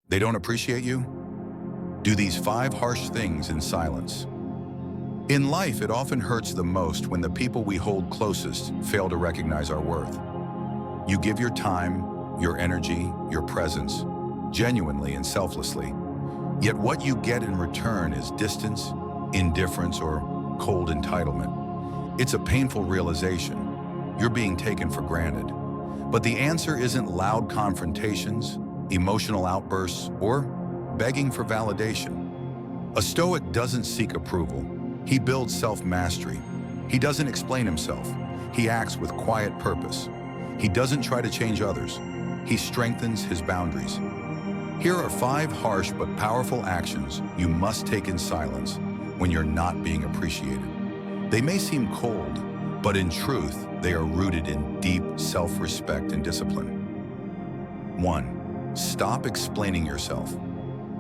They don't appreciate you? Do these 5 harsh things in silence. In life, it often hurts the most when the people we hold closest fail to recognize our worth. You give your time, your energy, your presence, genuinely and selflessly. Yet what you get in return is distance, indifference, or cold entitlement. It's a painful realization. You're being taken for granted. But the answer isn't loud confrontations, emotional outbursts, or begging for validation. A Stoic doesn't seek approval. He builds self-mastery. He doesn't explain himself. He acts with quiet purpose. He doesn't try to change others. He strengthens his boundaries. Here are 5 harsh but powerful actions you must take in silence when you're not being appreciated. They may seem cold, but in truth, they are rooted in deep self-respect and discipline. 1. Stop explaining yourself.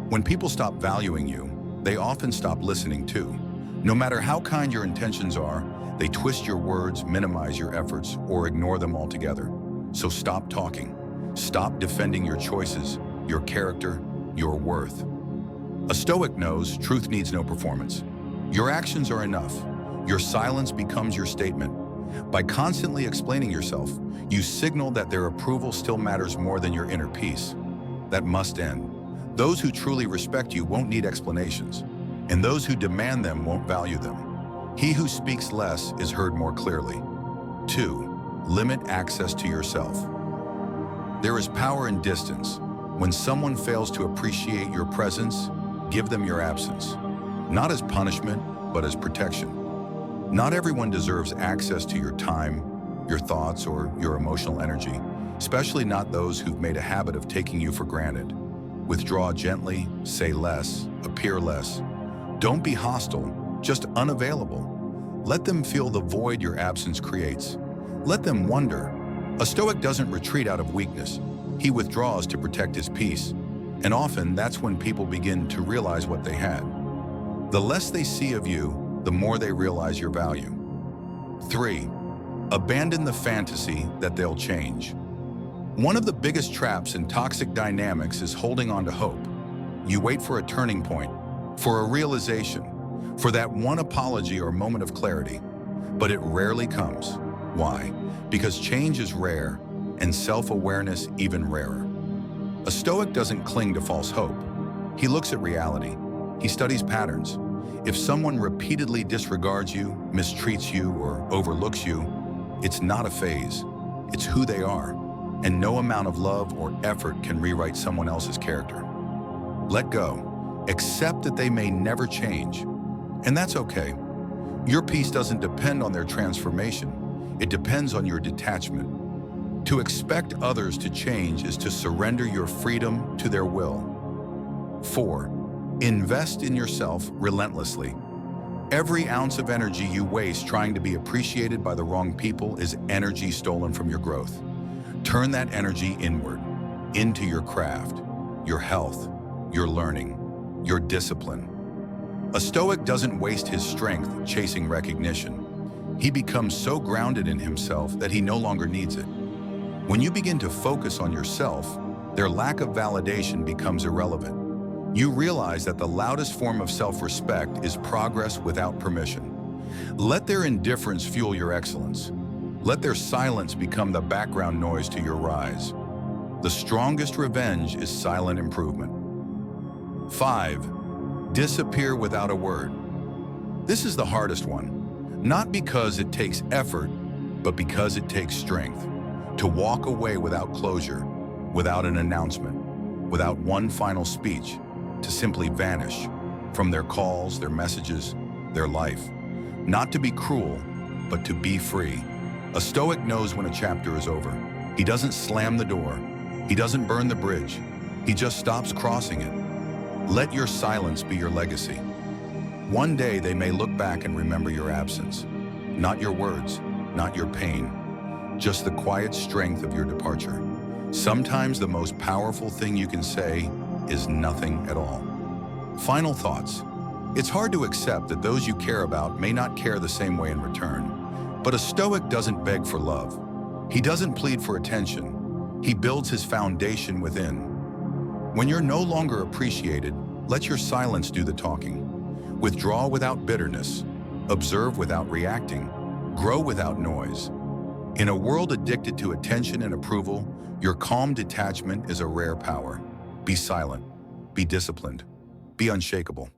When people stop valuing you, they often stop listening too. No matter how kind your intentions are, they twist your words, minimize your efforts, or ignore them altogether. So stop talking. Stop defending your choices, your character, your worth. A Stoic knows truth needs no performance. Your actions are enough. Your silence becomes your statement. By constantly explaining yourself, you signal that their approval still matters more than your inner peace. That must end. Those who truly respect you won't need explanations, and those who demand them won't value them. He who speaks less is heard more clearly. 2. Limit access to yourself. There is power in distance. When someone fails to appreciate your presence, give them your absence. Not as punishment, but as protection. Not everyone deserves access to your time, your thoughts, or your emotional energy, especially not those who've made a habit of taking you for granted. Withdraw gently, say less, appear less. Don't be hostile, just unavailable. Let them feel the void your absence creates. Let them wonder. A Stoic doesn't retreat out of weakness. He withdraws to protect his peace. And often that's when people begin to realize what they had. The less they see of you, the more they realize your value. 3. Abandon the fantasy that they'll change. One of the biggest traps in toxic dynamics is holding on to hope. You wait for a turning point, for a realization, for that one apology or moment of clarity, but it rarely comes. Why? Because change is rare, and self-awareness even rarer. A Stoic doesn't cling to false hope. He looks at reality. He studies patterns. If someone repeatedly disregards you, mistreats you, or overlooks you, it's not a phase. It's who they are. And no amount of love or effort can rewrite someone else's character. Let go. Accept that they may never change. And that's okay. Your peace doesn't depend on their transformation. It depends on your detachment. To expect others to change is to surrender your freedom to their will. 4. Invest in yourself relentlessly. Every ounce of energy you waste trying to be appreciated by the wrong people is energy stolen from your growth. Turn that energy inward, into your craft, your health, your learning, your discipline. A Stoic doesn't waste his strength chasing recognition. He becomes so grounded in himself that he no longer needs it. When you begin to focus on yourself, their lack of validation becomes irrelevant. You realize that the loudest form of self-respect is progress without permission. Let their indifference fuel your excellence. Let their silence become the background noise to your rise. The strongest revenge is silent improvement. 5. Disappear without a word. This is the hardest one, not because it takes effort, but because it takes strength. To walk away without closure, without an announcement, without one final speech, to simply vanish from their calls, their messages, their life. Not to be cruel, but to be free. A Stoic knows when a chapter is over. He doesn't slam the door. He doesn't burn the bridge. He just stops crossing it. Let your silence be your legacy. One day they may look back and remember your absence. Not your words, not your pain, just the quiet strength of your departure. Sometimes the most powerful thing you can say is nothing at all. Final thoughts. It's hard to accept that those you care about may not care the same way in return. But a Stoic doesn't beg for love. He doesn't plead for attention. He builds his foundation within. When you're no longer appreciated, let your silence do the talking. Withdraw without bitterness. Observe without reacting. Grow without noise. In a world addicted to attention and approval, your calm detachment is a rare power. Be silent. Be disciplined. Be unshakable.